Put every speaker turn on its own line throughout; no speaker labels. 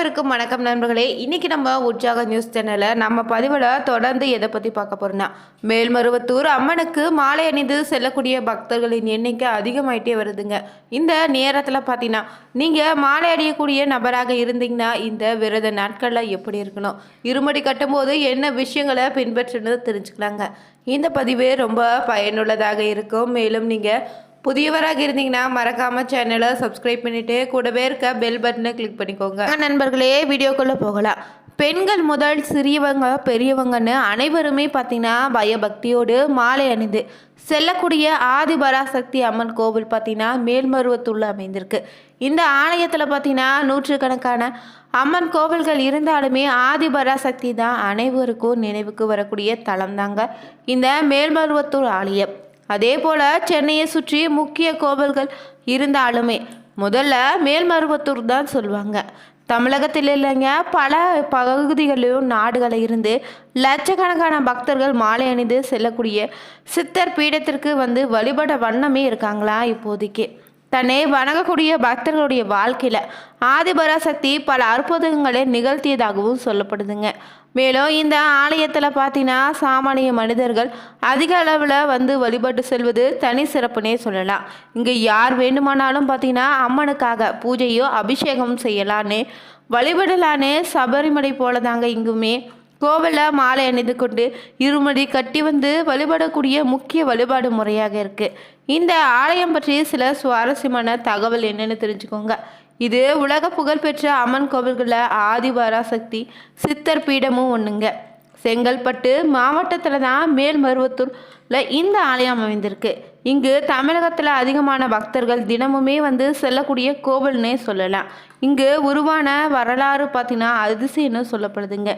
அனைவருக்கும் வணக்கம் நண்பர்களே. இன்னைக்கு நம்ம உற்சாக நியூஸ் சேனல்ல நம்ம பதிவில் தொடர்ந்து எதை பற்றி பார்க்க போறோம்னா, மேல்மருவத்தூர் அம்மனுக்கு மாலை அணிந்து செல்லக்கூடிய பக்தர்களின் எண்ணிக்கை அதிகமாயிட்டே வருதுங்க. இந்த நேரத்தில் பார்த்தீங்கன்னா நீங்கள் மாலை அணியக்கூடிய நபராக இருந்தீங்கன்னா இந்த விரத நாட்களில் எப்படி இருக்கணும், இருமுடி கட்டும்போது என்ன விஷயங்களை பின்பற்றுன்னு தெரிஞ்சுக்கலாங்க. இந்த பதிவு ரொம்ப பயனுள்ளதாக இருக்கும். மேலும் நீங்கள் புதியவராக இருந்தீங்கன்னா மறக்காம சேனலை சப்ஸ்கிரைப் பண்ணிட்டு கூடவே இருக்க பெல் பட்டனை கிளிக் பண்ணிக்கோங்க. நண்பர்களே, வீடியோக்குள்ள போகலாம். பெண்கள் முதல் சிறியவங்க பெரியவங்கன்னு அனைவருமே பார்த்தீங்கன்னா பயபக்தியோடு மாலை அணிந்து செல்லக்கூடிய ஆதிபராசக்தி அம்மன் கோவில் பார்த்தீங்கன்னா மேல்மருவத்தூர்ல அமைந்திருக்கு. இந்த ஆலயத்தில் பார்த்தீங்கன்னா நூற்றுக்கணக்கான அம்மன் கோவில்கள் இருந்தாலுமே ஆதிபராசக்தி தான் அனைவருக்கும் நினைவுக்கு வரக்கூடிய தலம் தாங்க இந்த மேல்மருவத்தூர் ஆலயம். அதே போல் சென்னையை சுற்றி முக்கிய கோவில்கள் இருந்தாலுமே முதல்ல மேல்மருவத்தூர் தான் சொல்லுவாங்க. தமிழகத்தில் இல்லைங்க, பல பகுதிகளிலும் நாடுகளில் இருந்து லட்சக்கணக்கான பக்தர்கள் மாலை அணிந்து செல்லக்கூடிய சித்தர் பீடத்திற்கு வந்து வழிபட வண்ணமே இருக்காங்களா. இப்போதைக்கு தன்னை வணங்கக்கூடிய பக்தர்களுடைய வாழ்க்கையில் ஆதிபராசக்தி பல அற்புதங்களை நிகழ்த்தியதாகவும் சொல்லப்படுதுங்க. மேலும் இந்த ஆலயத்தில் பார்த்தீங்கன்னா சாமானிய மனிதர்கள் அதிக அளவில் வந்து வழிபட்டு செல்வது தனி சிறப்புனே சொல்லலாம். இங்கே யார் வேண்டுமானாலும் பார்த்தீங்கன்னா அம்மனுக்காக பூஜையோ அபிஷேகம் செய்யலான்னு வழிபடலான்னு சபரிமலை போல தாங்க இங்குமே கோவிலில் மாலை அணிந்து கொண்டு இருமுடி கட்டி வந்து வழிபடக்கூடிய முக்கிய வழிபாடு முறையாக இருக்குது. இந்த ஆலயம் பற்றி சில சுவாரஸ்யமான தகவல் என்னென்னு தெரிஞ்சுக்கோங்க. இது உலக புகழ்பெற்ற அம்மன் கோவில்களில் ஆதிபராசக்தி சித்தர் பீடமும் ஒன்றுங்க. செங்கல்பட்டு மாவட்டத்தில் தான் மேல்மருவத்தூரில் இந்த ஆலயம் அமைந்திருக்கு. இங்கு தமிழகத்தில் அதிகமான பக்தர்கள் தினமுமே வந்து செல்லக்கூடிய கோவில்னே சொல்லலாம். இங்கு உருவான வரலாறு பார்த்தீங்கன்னா அதிசயம்னு சொல்லப்படுதுங்க.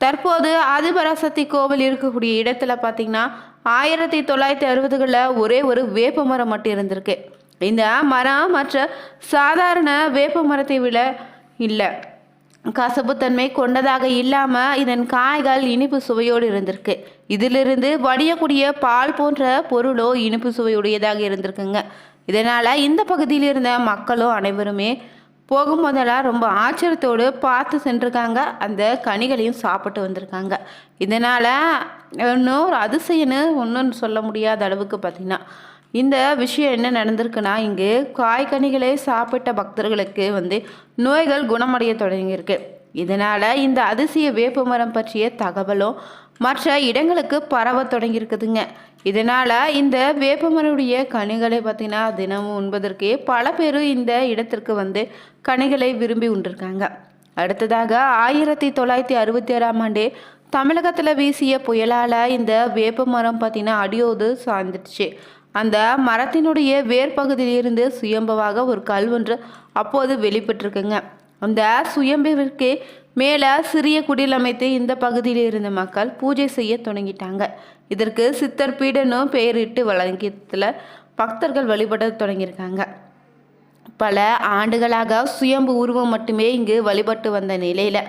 தற்போது ஆதிபராசக்தி கோவில் இருக்கக்கூடிய இடத்துல பார்த்தீங்கன்னா 1960களில் ஒரே ஒரு வேப்ப மரம் மட்டும் இருந்திருக்கு. இந்த மரம் மற்ற சாதாரண வேப்ப மரத்தை விட இல்லை கசப்புத்தன்மை கொண்டதாக இல்லாமல் இதன் காய்கள் இனிப்பு சுவையோடு இருந்திருக்கு. இதிலிருந்து வடியக்கூடிய பால் போன்ற பொருளோ இனிப்பு சுவையுடையதாக இருந்திருக்குங்க. இதனால் இந்த பகுதியில் இருந்த மக்களும் அனைவருமே போகும்போதெல்லாம் ரொம்ப ஆச்சரியத்தோடு பார்த்து சென்றிருக்காங்க. அந்த கனிகளையும் சாப்பிட்டு வந்திருக்காங்க. இதனால் இன்னொரு அதிசயன்னு ஒன்றும் சொல்ல முடியாத அளவுக்கு பார்த்திங்கன்னா இந்த விஷயம் என்ன நடந்திருக்குன்னா, இங்கு காய்கனிகளை சாப்பிட்ட பக்தர்களுக்கு வந்து நோய்கள் குணமடைய தொடங்கியிருக்கு. இதனால் இந்த அதிசய வேப்பமரம் பற்றிய தகவலும் மற்ற இடங்களுக்கு பரவ தொடங்கியிருக்குதுங்க. இதனால் இந்த வேப்பமரனுடைய கனிகளை பார்த்திங்கன்னா தினமும் உண்பதற்கே பல பேர் இந்த இடத்திற்கு வந்து கனிகளை விரும்பி உண்டிருக்காங்க. அடுத்ததாக 1966ஆம் ஆண்டு தமிழகத்தில் வீசிய புயலால் இந்த வேப்பமரம் பார்த்திங்கன்னா அடியோடு சாய்ந்துடுச்சு. அந்த மரத்தினுடைய வேர்பகுதியிலிருந்து சுயம்பவாக ஒரு கல் ஒன்று அப்போது வெளிப்பட்டிருக்குங்க. அந்த சுயம்பிற்கு மேலே சிறிய குடில் அமைத்து இந்த பகுதியில் இருந்த மக்கள் பூஜை செய்ய தொடங்கிட்டாங்க. இதற்கு சித்தர் பீடனும் பெயரிட்டு வழங்கியத்தில் பக்தர்கள் வழிபட தொடங்கியிருக்காங்க. பல ஆண்டுகளாக சுயம்பு உருவம் மட்டுமே இங்கு வழிபட்டு வந்த நிலையில்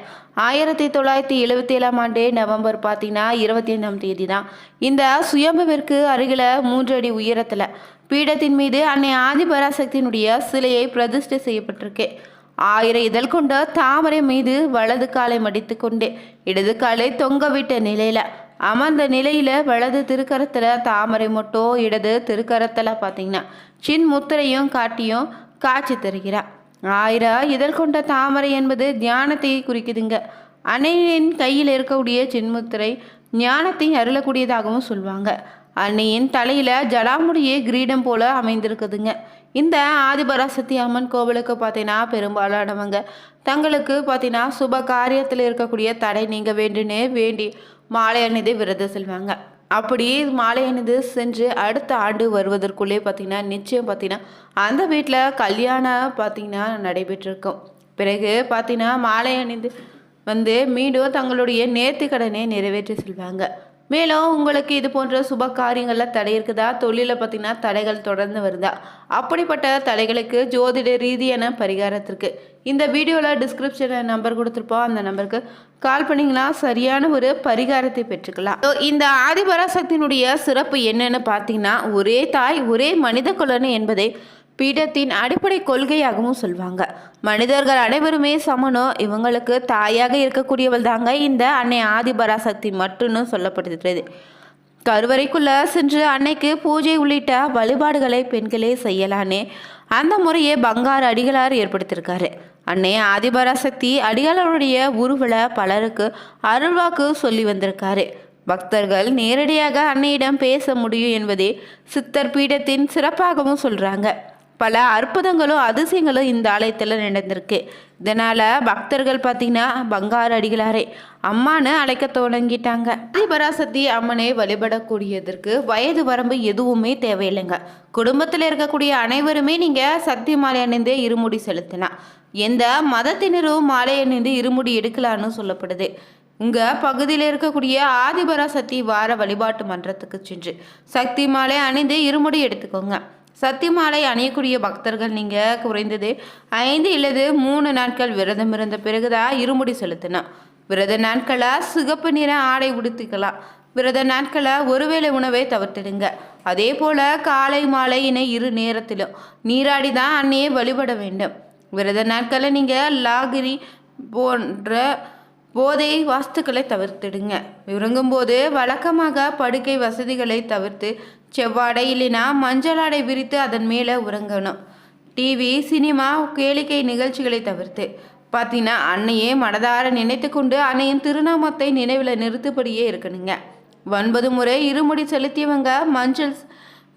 1977ஆம் ஆண்டு நவம்பர் பார்த்தீங்கன்னா 25ஆம் தேதி தான் இந்த சுயம்புவிற்கு அருகில் 3 அடி உயரத்தில் பீடத்தின் மீது அன்னை ஆதிபராசக்தியினுடைய சிலையை பிரதிஷ்டை செய்யப்பட்டிருக்கு. 1000 இதழ் கொண்ட தாமரை மீது வலது காலை மடித்து கொண்டு இடது காலை தொங்கவிட்ட நிலையில் அமர்ந்த நிலையில் வலது திருக்கரத்தில் தாமரை மொட்டோ இடது திருக்கரத்தில் பார்த்தீங்கன்னா சின்முத்திரையும் காட்டியும் காட்சி தருகிறார். 1000 இதழ் கொண்ட தாமரை என்பது தியானத்தை குறிக்குதுங்க. அன்னையின் கையில் இருக்கக்கூடிய சின்முத்திரை ஞானத்தை அருளக்கூடியதாகவும் சொல்லுவாங்க. அன்னையின் தலையில் ஜடாமுடியே கிரீடம் போல அமைந்திருக்குதுங்க. இந்த ஆதிபராசக்தி அம்மன் கோவிலுக்கு பார்த்தீங்கன்னா பெரும்பாலானவங்க தங்களுக்கு பார்த்தீங்கன்னா சுப காரியத்தில் இருக்கக்கூடிய தடை நீங்க வேண்டி மாலை அணிந்து விரதம் செல்வாங்க. அப்படி மாலை அணிந்து சென்று அடுத்த ஆண்டு வருவதற்குள்ளே பார்த்திங்கன்னா நிச்சயம் பார்த்திங்கன்னா அந்த வீட்டில் கல்யாணம் பார்த்திங்கன்னா நடைபெற்றிருக்கும். பிறகு பார்த்திங்கன்னா மாலை அணிந்து வந்து மீண்டும் தங்களுடைய நேர்த்தி கடனை நிறைவேற்றி செல்வாங்க. மேலும் உங்களுக்கு இது போன்ற சுப காரியங்களில் தடை இருக்குதா, தொழிலில் பார்த்திங்கன்னா தடைகள் தொடர்ந்து வருதா, அப்படிப்பட்ட தடைகளுக்கு ஜோதிட ரீதியான பரிகாரத்திற்கு இந்த வீடியோவில் டிஸ்கிரிப்ஷனில் நம்பர் கொடுத்துருப்போம். அந்த நம்பருக்கு கால் பண்ணிங்கன்னா சரியான ஒரு பரிகாரத்தை பெற்றுக்கலாம். இந்த ஆதிபராசக்தியினுடைய சிறப்பு என்னன்னு பார்த்தீங்கன்னா ஒரே தாய் ஒரே மனித குலன்னு என்பதை பீடத்தின் அடிப்படை கொள்கையாகவும் சொல்லுவாங்க. மனிதர்கள் அனைவருமே சமனம், இவங்களுக்கு தாயாக இருக்கக்கூடியவள் தாங்க இந்த அன்னை ஆதிபராசக்தி மட்டும்னு சொல்லப்படுகிறது. கருவறைக்குள்ள சென்று அன்னைக்கு பூஜை உள்ளிட்ட வழிபாடுகளை பெண்களே செய்யலானே அந்த முறையை பங்காரு அடிகளார் ஏற்படுத்தியிருக்காரு. அன்னை ஆதிபராசக்தி அடிகளாருடைய உருவல பலருக்கு அருள்வாக்கு சொல்லி வந்திருக்காரு. பக்தர்கள் நேரடியாக அன்னையிடம் பேச முடியும் என்பதே சித்தர் பீடத்தின் சிறப்பாகவும் சொல்றாங்க. பல அற்புதங்களும் அதிசயங்களும் இந்த ஆலயத்தில் நடந்திருக்கு. இதனால் பக்தர்கள் பார்த்திங்கன்னா பங்காரு அடிகளாரே அம்மானு அழைக்க தொடங்கிட்டாங்க. ஆதிபராசக்தி அம்மனை வழிபடக்கூடியதற்கு வயது வரம்பு எதுவுமே தேவையில்லைங்க. குடும்பத்தில் இருக்கக்கூடிய அனைவருமே நீங்கள் சக்தி மாலை அணிந்து இருமுடி செலுத்தினா, எந்த மதத்தினரும் மாலை அணிந்து இருமுடி எடுக்கலான்னு சொல்லப்படுது. உங்கள் பகுதியில் இருக்கக்கூடிய ஆதிபராசக்தி வார வழிபாட்டு மன்றத்துக்கு சென்று சக்தி மாலை அணிந்து இருமுடி எடுத்துக்கோங்க. சக்தி மாலை அணியக்கூடிய பக்தர்கள் நீங்கள் குறைந்தது 5 இல்லது 3 நாட்கள் விரதம் இருந்த பிறகுதான் இருமுடி செலுத்தினா. விரத நாட்களை சிகப்பு நிற ஆடை உடுத்திக்கலாம். விரத நாட்களை ஒருவேளை உணவை தவிர்த்திடுங்க. அதே போல் காலை மாலை என 2 நேரத்திலும் நீராடி தான் அன்னையை வழிபட வேண்டும். விரத நாட்களை நீங்கள் லாகிரி போன்ற போதை வாஸ்துக்களை தவிர்த்திடுங்க. உறங்கும்போது வழக்கமாக படுக்கை வசதிகளை தவிர்த்து செவ்வாடை இல்லைனா மஞ்சள் ஆடை விரித்து அதன் மேலே உறங்கணும். டிவி சினிமா கேளிக்கை நிகழ்ச்சிகளை தவிர்த்து பார்த்தீங்கன்னா அன்னையே மனதார நினைத்து கொண்டு அன்னையின் திருநாமத்தை நினைவில் நிறுத்தபடியே இருக்கணுங்க. 9 முறை இருமுடி செலுத்தியவங்க மஞ்சள்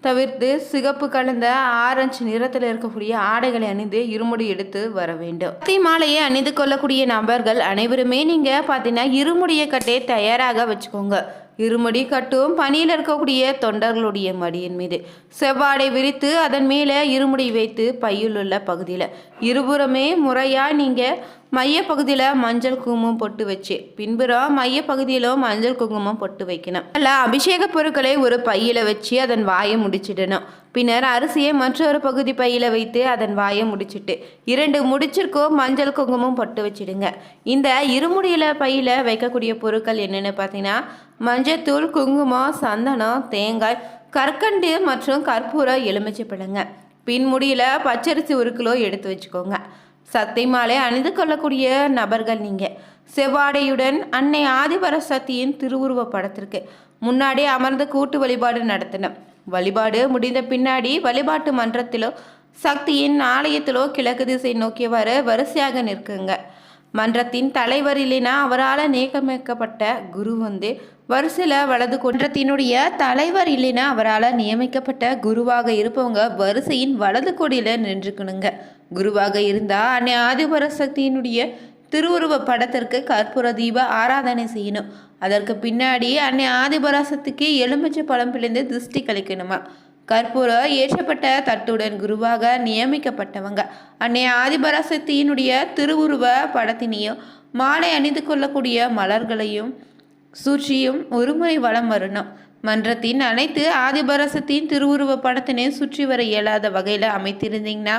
தவிர்த்து சிகப்பு கலந்த ஆரஞ்சு நிறத்தில் இருக்கக்கூடிய ஆடைகளை அணிந்து இருமுடி எடுத்து வர வேண்டும். சக்தி மாலையை அணிந்து கொள்ளக்கூடிய நபர்கள் அனைவருமே நீங்கள் பார்த்தீங்கன்னா இருமுடியை கட்டே தயாராக வச்சுக்கோங்க. இருமுடி கட்டும் பணியில் இருக்கக்கூடிய தொண்டர்களுடைய மடியின் மீது செவ்வாடை விரித்து அதன் மேலே இருமுடி வைத்து பையில் உள்ள பகுதியில் இருபுறமே முறையாக நீங்கள் மைய பகுதியில் மஞ்சள் குங்குமம் பொட்டு வச்சு பின்புறம் மைய பகுதியிலும் மஞ்சள் குங்குமம் பொட்டு வைக்கணும். அதில் அபிஷேக பொருட்களை ஒரு பையில் வச்சு அதன் வாயை முடிச்சிடணும். பின்னர் அரிசியை மற்றொரு பகுதி பையில் வைத்து அதன் வாயை முடிச்சிட்டு 2 முடிச்சிற்கும் மஞ்சள் குங்குமம் பொட்டு வச்சிடுங்க. இந்த இருமுடியில் பையில் வைக்கக்கூடிய பொருட்கள் என்னென்னு பார்த்தீங்கன்னா மஞ்சத்தூள், குங்குமம், சந்தனம், தேங்காய், கற்கண்டு மற்றும் கற்பூர எலுமிச்சை பழங்க. பின்முடியில் பச்சரிசி 1 கிலோ எடுத்து வச்சுக்கோங்க. சக்தி மாலை அணிந்து கொள்ளக்கூடிய நபர்கள் நீங்கள் செவ்வாடையுடன் அன்னை ஆதிபராசக்தியின் திருவுருவ படத்திற்கு முன்னாடி அமர்ந்து கூட்டு வழிபாடு நடத்தினோம். வழிபாடு முடிந்த பின்னாடி வழிபாட்டு மன்றத்திலோ சக்தியின் ஆலயத்திலோ கிழக்கு திசை நோக்கியவாறு வரிசையாக நிற்குங்க. மன்றத்தின் தலைவர் இல்லைனா அவரால் நியமிக்கப்பட்ட குரு வரிசையில் வலது கொன்றத்தினுடைய தலைவர் இல்லைனா அவரால் நியமிக்கப்பட்ட குருவாக இருப்பவங்க வரிசையின் வலது கொடியில் நின்றுக்கணுங்க. குருவாக இருந்தால் அன்னை ஆதிபராசக்தியினுடைய திருவுருவ படத்திற்கு கற்பூர தீப ஆராதனை செய்யணும். அதற்கு பின்னாடி அன்னை ஆதிபராசக்திக்கு எலுமிச்சை பழம் பிழிந்து திருஷ்டி கழிக்கணுமா. கற்பூர ஏற்றப்பட்ட தட்டுடன் குருவாக நியமிக்கப்பட்டவங்க அன்னை ஆதிபராசக்தியினுடைய திருவுருவ படத்தினையும் மாலை அணிந்து கொள்ளக்கூடிய மலர்களையும் சுற்றியும் ஒருமுறை வலம் வரணும். மன்றத்தின் அனைத்து ஆதிபராசக்தியின் திருவுருவ படத்தினை சுற்றி வர இயலாத வகையில் அமைத்திருந்தீங்கன்னா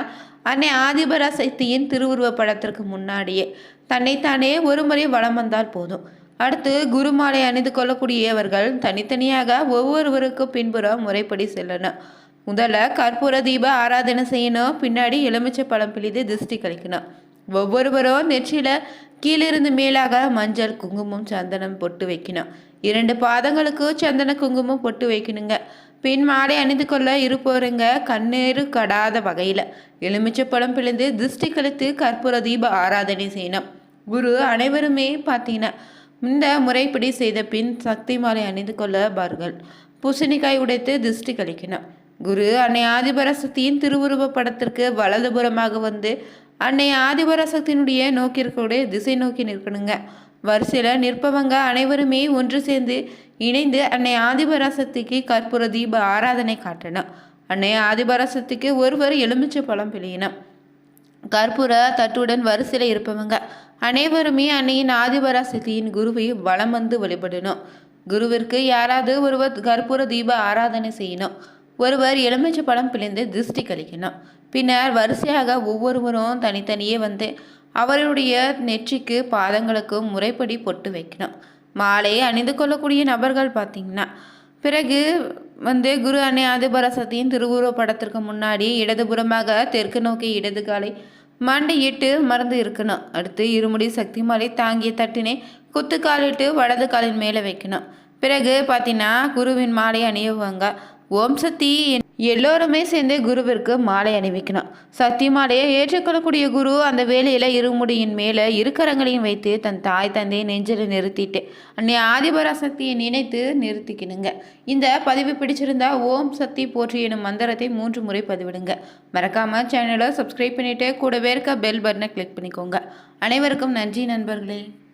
அன்னை ஆதிபராசக்தியின் திருவுருவ படத்திற்கு முன்னாடியே தன்னைத்தானே ஒருமுறை வலம் வந்தால் போதும். அடுத்து குருமாலை அணிந்து கொள்ளக்கூடியவர்கள் தனித்தனியாக ஒவ்வொருவருக்கும் பின்புறம் முறைப்படி செல்லணும். முதல்ல கற்பூர தீப ஆராதனை செய்யணும். பின்னாடி எலுமிச்சை பழம் பிழிந்து திருஷ்டி கழிக்கணும். ஒவ்வொருவரும் நெற்றியில் கீழிருந்து மேலாக மஞ்சள், குங்குமம், சந்தனம் பொட்டு வைக்கணும். 2 பாதங்களுக்கு சந்தன குங்குமம் பொட்டு வைக்கணுங்க. பின் மாலை அணிந்து கொள்ள இருப்பவருங்க கண்ணீர் கடாத வகையில் எலுமிச்சை பழம் பிழிந்து திருஷ்டி கழித்து கற்பூர தீப ஆராதனை செய்யணும். குரு அனைவருமே பார்த்தீங்கன்னா இந்த முறைப்படி செய்த பின் சக்தி மாலை அணிந்து கொள்ளவார்கள். பூசணிக்காய் உடைத்து திருஷ்டி கழிக்கணும். குரு அன்னை ஆதிபராசக்தியின் திருவுருவ படத்திற்கு வலதுபுறமாக வந்து அன்னை ஆதிபராசக்தியினுடைய நோக்கிற்குடைய திசை நோக்கி நிற்கணுங்க. வரிசையில் நிற்பவங்க அனைவருமே ஒன்று சேர்ந்து இணைந்து அன்னை ஆதிபராசக்திக்கு கற்பூர தீப ஆராதனை காட்டணும். அன்னை ஆதிபராசக்திக்கு ஒருவர் எலுமிச்சை பழம் பிழியணும். கற்பூர தட்டுடன் வரிசையில் இருப்பவங்க அனைவருமே அன்னையின் ஆதிபராசக்தியின் குருவை வலம் வந்து வழிபடணும். குருவிற்கு யாராவது ஒருவர் கற்பூர தீப ஆராதனை செய்யணும். ஒருவர் எலுமிச்சை பழம் பிழிந்து திருஷ்டி கழிக்கணும். பின்னர் வரிசையாக ஒவ்வொருவரும் தனித்தனியே வந்து அவருடைய நெற்றிக்கு பாதங்களுக்கும் முறைப்படி பொட்டு வைக்கணும். மாலை அணிந்து கொள்ளக்கூடிய நபர்கள் பார்த்திங்கன்னா பிறகு குரு அன்னை ஆதிபராசக்தியின் திருவுருவ படத்திற்கு முன்னாடி இடதுபுறமாக தெற்கு நோக்கி இடது காலை மண்டையிட்டு மறந்து இருக்கணும். அடுத்து இருமுடி சக்தி மாலை தாங்கிய தட்டினை குத்து காலிட்டு வலது காலின் மேலே வைக்கணும். பிறகு பார்த்தீங்கன்னா குருவின் மாலை அணியவங்க ஓம் சக்தி எல்லோருமே சேர்ந்து குருவிற்கு மாலை அணிவிக்கணும். சக்தி மாலையை ஏற்றுக்கொள்ளக்கூடிய குரு அந்த வேலையில் இருமுடியின் மேலே இருக்கரங்களையும் வைத்து தன் தாய் தந்தையை நெஞ்சில் நிறுத்திட்டு அன்னை ஆதிபராசக்தியை நினைத்து நிறுத்திக்கணுங்க. இந்த பதிவு பிடிச்சிருந்தா ஓம் சக்தி போற்றி எனும் மந்திரத்தை 3 முறை பதிவிடுங்க. மறக்காம சேனலை சப்ஸ்கிரைப் பண்ணிட்டு கூடவே இருக்க பெல் பட்டனை கிளிக் பண்ணிக்கோங்க. அனைவருக்கும் நன்றி நண்பர்களே.